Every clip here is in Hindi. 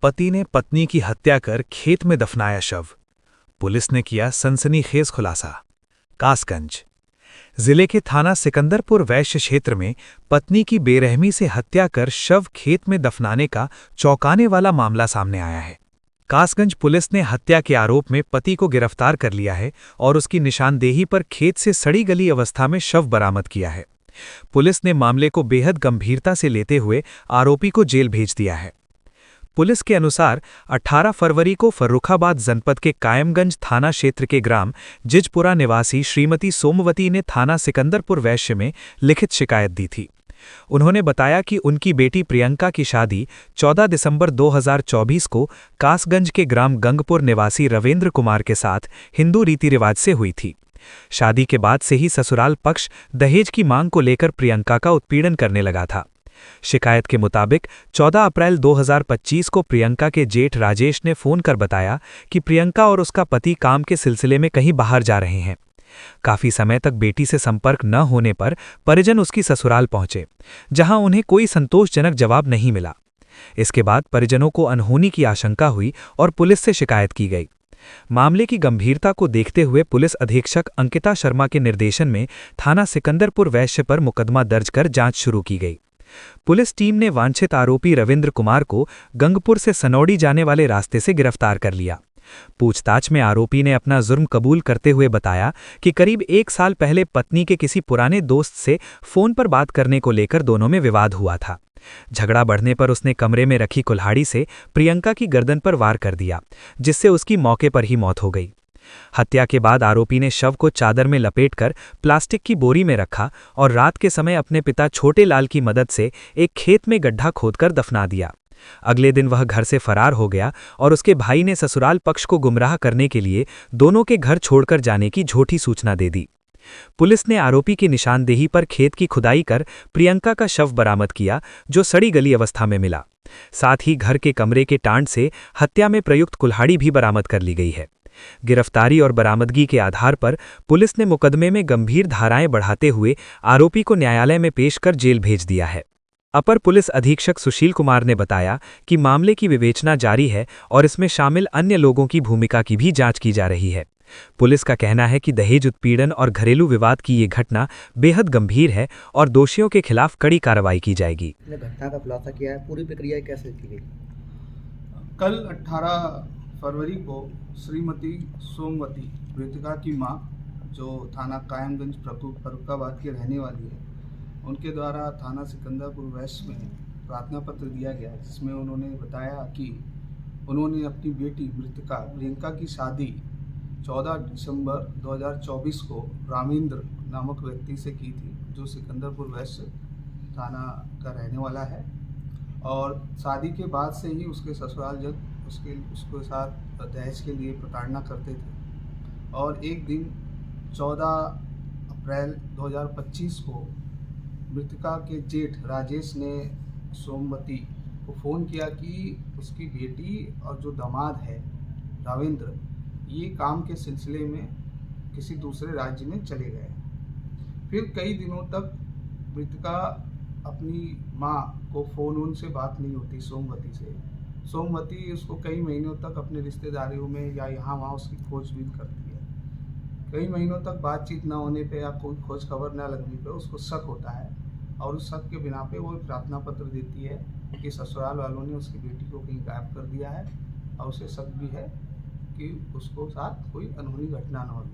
पति ने पत्नी की हत्या कर खेत में दफनाया शव। पुलिस ने किया सनसनीखेज खुलासा। कासगंज जिले के थाना सिकंदरपुर वैश्य क्षेत्र में पत्नी की बेरहमी से हत्या कर शव खेत में दफनाने का चौंकाने वाला मामला सामने आया है। कासगंज पुलिस ने हत्या के आरोप में पति को गिरफ्तार कर लिया है और उसकी निशानदेही पर खेत से सड़ी गली अवस्था में शव बरामद किया है। पुलिस ने मामले को बेहद गंभीरता से लेते हुए आरोपी को जेल भेज दिया है। पुलिस के अनुसार 18 फरवरी को फर्रुखाबाद जनपद के कायमगंज थाना क्षेत्र के ग्राम जिजपुरा निवासी श्रीमती सोमवती ने थाना सिकंदरपुर वैश्य में लिखित शिकायत दी थी। उन्होंने बताया कि उनकी बेटी प्रियंका की शादी 14 दिसंबर 2024 को कासगंज के ग्राम गंगपुर निवासी रविंद्र कुमार के साथ हिंदू रीति रिवाज से हुई थी। शादी के बाद से ही ससुराल पक्ष दहेज की मांग को लेकर प्रियंका का उत्पीड़न करने लगा था। शिकायत के मुताबिक 14 अप्रैल 2025 को प्रियंका के जेठ राजेश ने फोन कर बताया कि प्रियंका और उसका पति काम के सिलसिले में कहीं बाहर जा रहे हैं। काफी समय तक बेटी से संपर्क न होने पर परिजन उसकी ससुराल पहुंचे, जहां उन्हें कोई संतोषजनक जवाब नहीं मिला। इसके बाद परिजनों को अनहोनी की आशंका हुई और पुलिस से शिकायत की गई। मामले की गंभीरता को देखते हुए पुलिस अधीक्षक अंकिता शर्मा के निर्देशन में थाना सिकंदरपुर वैश्य पर मुकदमा दर्ज कर जांच शुरू की गई। पुलिस टीम ने वांछित आरोपी रविंद्र कुमार को गंगपुर से सनौड़ी जाने वाले रास्ते से गिरफ्तार कर लिया। पूछताछ में आरोपी ने अपना जुर्म कबूल करते हुए बताया कि करीब 1 साल पहले पत्नी के किसी पुराने दोस्त से फोन पर बात करने को लेकर दोनों में विवाद हुआ था। झगड़ा बढ़ने पर उसने कमरे में रखी कुल्हाड़ी से प्रियंका की गर्दन पर वार कर दिया, जिससे उसकी मौके पर ही मौत हो गई। हत्या के बाद आरोपी ने शव को चादर में लपेटकर प्लास्टिक की बोरी में रखा और रात के समय अपने पिता छोटे लाल की मदद से एक खेत में गड्ढा खोदकर दफना दिया। अगले दिन वह घर से फरार हो गया और उसके भाई ने ससुराल पक्ष को गुमराह करने के लिए दोनों के घर छोड़कर जाने की झूठी सूचना दे दी। पुलिस ने आरोपी की निशानदेही पर खेत की खुदाई कर प्रियंका का शव बरामद किया, जो सड़ी गली अवस्था में मिला। साथ ही घर के कमरे के टांड से हत्या में प्रयुक्त कुल्हाड़ी भी बरामद कर ली गई है। गिरफ्तारी और बरामदगी के आधार पर पुलिस ने मुकदमे में गंभीर धाराएं बढ़ाते हुए आरोपी को न्यायालय में पेश कर जेल भेज दिया है। अपर पुलिस अधीक्षक सुशील कुमार ने बताया कि मामले की विवेचना जारी है और इसमें शामिल अन्य लोगों की भूमिका की भी जांच की जा रही है। पुलिस का कहना है कि दहेज उत्पीड़न और घरेलू विवाद की ये घटना बेहद गंभीर है और दोषियों के खिलाफ कड़ी कार्रवाई की जाएगी। घटना का खुलासा किया है, पूरी प्रक्रिया कैसे की गई? कल 18 फरवरी को श्रीमती सोमवती मृतका की मां, जो थाना कायमगंज फर्रुखाबाद की रहने वाली है, उनके द्वारा थाना सिकंदरपुर वैश्य में प्रार्थना पत्र दिया गया, जिसमें उन्होंने बताया कि उन्होंने अपनी बेटी मृतका प्रियंका की शादी 14 दिसंबर 2024 को रामेंद्र नामक व्यक्ति से की थी, जो सिकंदरपुर वैश्य थाना का रहने वाला है। और शादी के बाद से ही उसके ससुराल जन उसके साथ दहेज के लिए प्रताड़ना करते थे। और एक दिन 14 अप्रैल 2025 को मृतका के जेठ राजेश ने सोमवती को फ़ोन किया कि उसकी बेटी और जो दामाद है रविंद्र, ये काम के सिलसिले में किसी दूसरे राज्य में चले गए। फिर कई दिनों तक मृतका अपनी माँ को फ़ोन से बात नहीं होती सोमवती से। सोमवती उसको कई महीनों तक अपने रिश्तेदारियों में या यहाँ वहाँ उसकी खोजबीन करती है। कई महीनों तक बातचीत न होने पे या कोई खोज खबर न लगने पे उसको शक होता है और उस शक के बिना पे वो प्रार्थना पत्र देती है कि ससुराल वालों ने उसकी बेटी को कहीं गायब कर दिया है और उसे शक भी है कि उसको साथ कोई अनहोनी घटना न हो।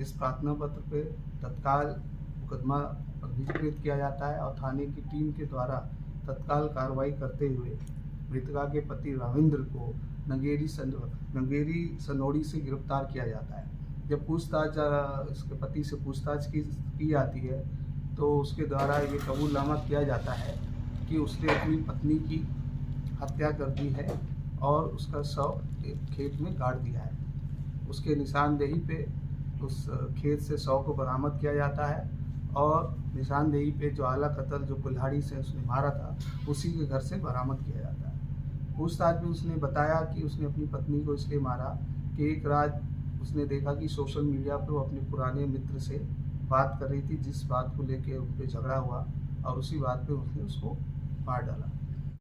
इस प्रार्थना पत्र पे तत्काल मुकदमा पंजीकृत किया जाता है और थाने की टीम के द्वारा तत्काल कार्रवाई करते हुए मृतका के पति रविंद्र को नंगेरी सनौड़ी से गिरफ्तार किया जाता है। जब पूछताछ उसके पति से पूछताछ की जाती है तो उसके द्वारा ये कबूलनामा किया जाता है कि उसने अपनी पत्नी की हत्या कर दी है और उसका शव एक खेत में गाड़ दिया है। उसके निशानदेही पे उस खेत से शव को बरामद किया जाता है और निशानदेही पे जो आला कत्ल जो कुल्हाड़ी से उसने मारा था उसी के घर से बरामद किया जाता है। पूछताछ में उसने बताया कि उसने अपनी पत्नी को इसलिए मारा कि एक रात उसने देखा कि सोशल मीडिया पे वो अपने पुराने मित्र से बात कर रही थी, जिस बात को लेके उन पे झगड़ा हुआ और उसी बात पे उसने उसको मार डाला।